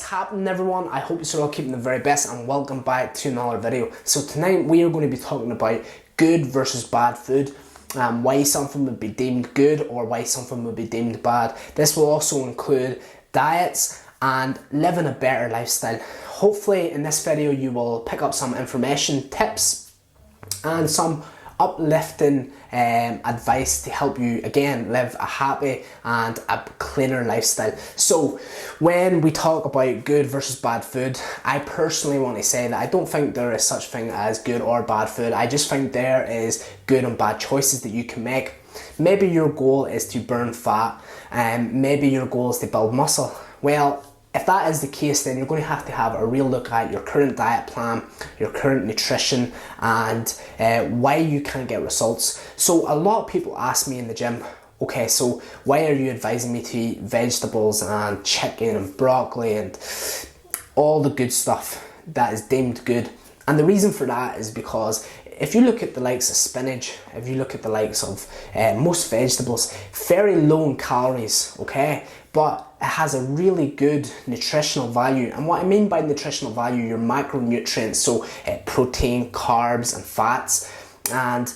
happening, everyone? I hope you're all keeping the very best, and welcome back to another video. So tonight we are going to be talking about good versus bad food, why something would be deemed good or why something would be deemed bad. This will also include diets and living a better lifestyle. Hopefully in this video you will pick up some information, tips and some uplifting advice to help you again live a happy and a cleaner lifestyle. So when we talk about good versus bad food, I personally want to say that I don't think there is such thing as good or bad food. I just think there is good and bad choices that you can make. Maybe your goal is to burn fat and maybe your goal is to build muscle. Well, if that is the case, then you're going to have a real look at your current diet plan, your current nutrition, and why you can't get results. So a lot of people ask me in the gym, okay, so why are you advising me to eat vegetables and chicken and broccoli and all the good stuff that is deemed good? And the reason for that is because if you look at the likes of spinach, if you look at the likes of most vegetables, very low in calories, okay? But it has a really good nutritional value. And what I mean by nutritional value, your macronutrients, so protein, carbs and fats. And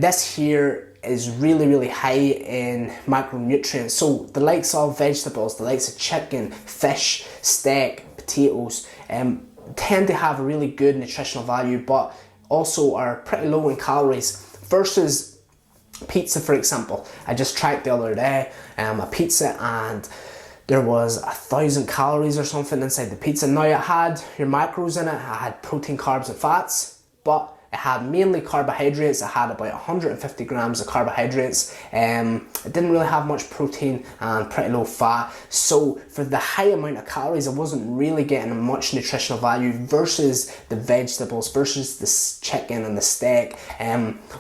this here is really high in macronutrients. So the likes of vegetables, the likes of chicken, fish, steak, potatoes, tend to have a really good nutritional value, but also are pretty low in calories versus pizza, for example. I just tracked the other day a pizza and there was 1,000 calories or something inside the pizza. Now it had your macros in it, it had protein, carbs and fats, but it had mainly carbohydrates. It had about 150 grams of carbohydrates. It didn't really have much protein and pretty low fat. So for the high amount of calories, I wasn't really getting much nutritional value versus the vegetables, versus the chicken and the steak,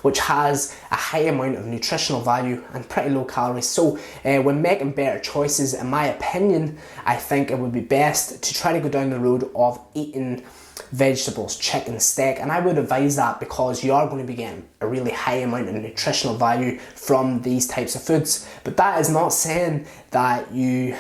which has a high amount of nutritional value and pretty low calories. So when making better choices, in my opinion, I think it would be best to try to go down the road of eating vegetables, chicken, steak, and I would advise that because you are going to be getting a really high amount of nutritional value from these types of foods. But that is not saying that you,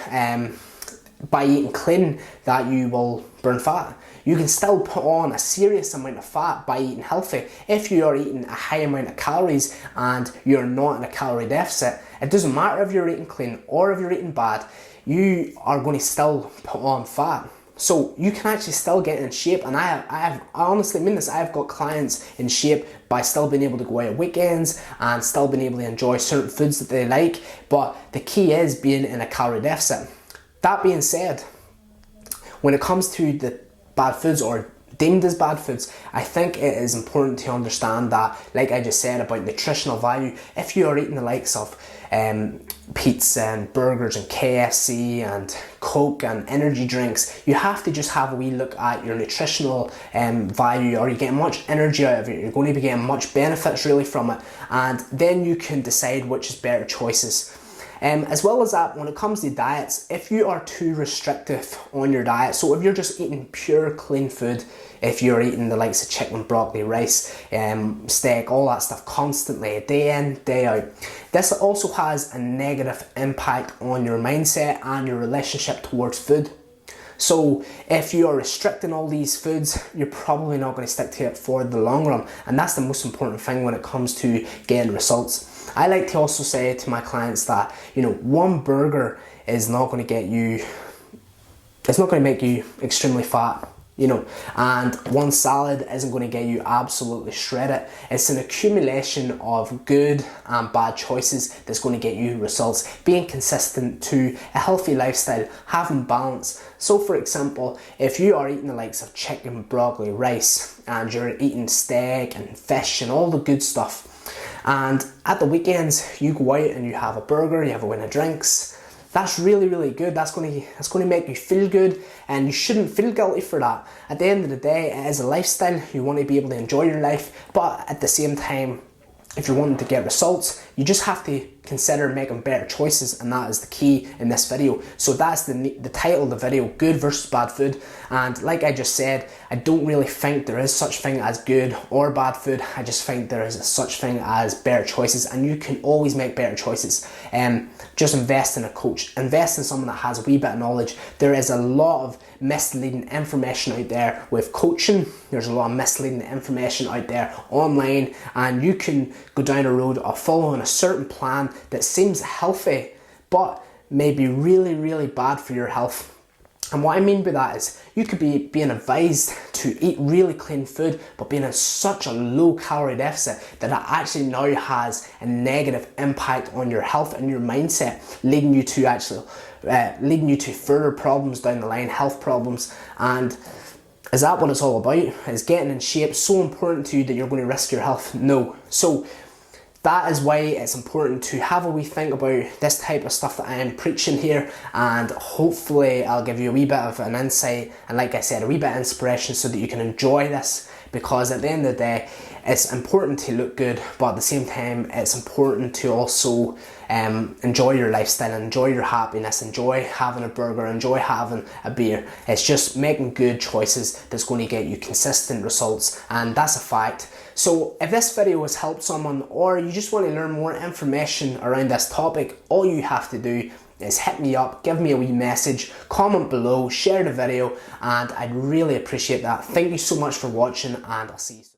by eating clean, that you will burn fat. You can still put on a serious amount of fat by eating healthy. If you are eating a high amount of calories and you're not in a calorie deficit, it doesn't matter if you're eating clean or if you're eating bad, you are going to still put on fat. So you can actually still get in shape, and I honestly mean this, I've got clients in shape by still being able to go out at weekends and still being able to enjoy certain foods that they like, but the key is being in a calorie deficit. That being said, when it comes to the bad foods or deemed as bad foods, I think it is important to understand that, like I just said about nutritional value, if you are eating the likes of pizza and burgers and KFC and Coke and energy drinks, you have to just have a wee look at your nutritional value. Are you getting much energy out of it? You're going to be getting much benefits really from it, and then you can decide which is better choices. As well as that, when it comes to diets, if you are too restrictive on your diet, so if you're just eating pure clean food, if you're eating the likes of chicken, broccoli, rice, steak, all that stuff constantly, day in, day out, this also has a negative impact on your mindset and your relationship towards food. So if you are restricting all these foods, you're probably not going to stick to it for the long run, and that's the most important thing when it comes to getting results. I like to also say to my clients that, you know, one burger is not going to get you, it's not going to make you extremely fat, you know, and one salad isn't going to get you absolutely shredded. It's an accumulation of good and bad choices that's going to get you results. Being consistent to a healthy lifestyle, having balance. So for example, if you are eating the likes of chicken, broccoli, rice, and you're eating steak and fish and all the good stuff, and at the weekends you go out and you have a burger, you have a win of drinks, that's really good. That's going to make you feel good, and you shouldn't feel guilty for that. At the end of the day, it is a lifestyle. You want to be able to enjoy your life, but at the same time, if you're wanting to get results, you just have to consider making better choices, and that is the key in this video. So that's the title of the video, good versus bad food. And like I just said, I don't really think there is such thing as good or bad food. I just think there is a such thing as better choices, and you can always make better choices. Just invest in a coach, invest in someone that has a wee bit of knowledge. There is a lot of misleading information out there with coaching. There's a lot of misleading information out there online, and you can go down a road of following a certain plan that seems healthy but may be really, really bad for your health. And what I mean by that is you could be being advised to eat really clean food, but being in such a low calorie deficit that it actually now has a negative impact on your health and your mindset, leading you to further problems down the line, health problems. And is that what it's all about? Is getting in shape so important to you that you're going to risk your health? No. So that is why it's important to have a wee think about this type of stuff that I am preaching here, and hopefully I'll give you a wee bit of an insight and, like I said, a wee bit of inspiration so that you can enjoy this, because at the end of the day it's important to look good, but at the same time it's important to also enjoy your lifestyle, enjoy your happiness, enjoy having a burger, enjoy having a beer. It's just making good choices that's going to get you consistent results, and that's a fact. So if this video has helped someone, or you just want to learn more information around this topic, all you have to do is hit me up, give me a wee message, comment below, share the video, and I'd really appreciate that. Thank you so much for watching, and I'll see you soon.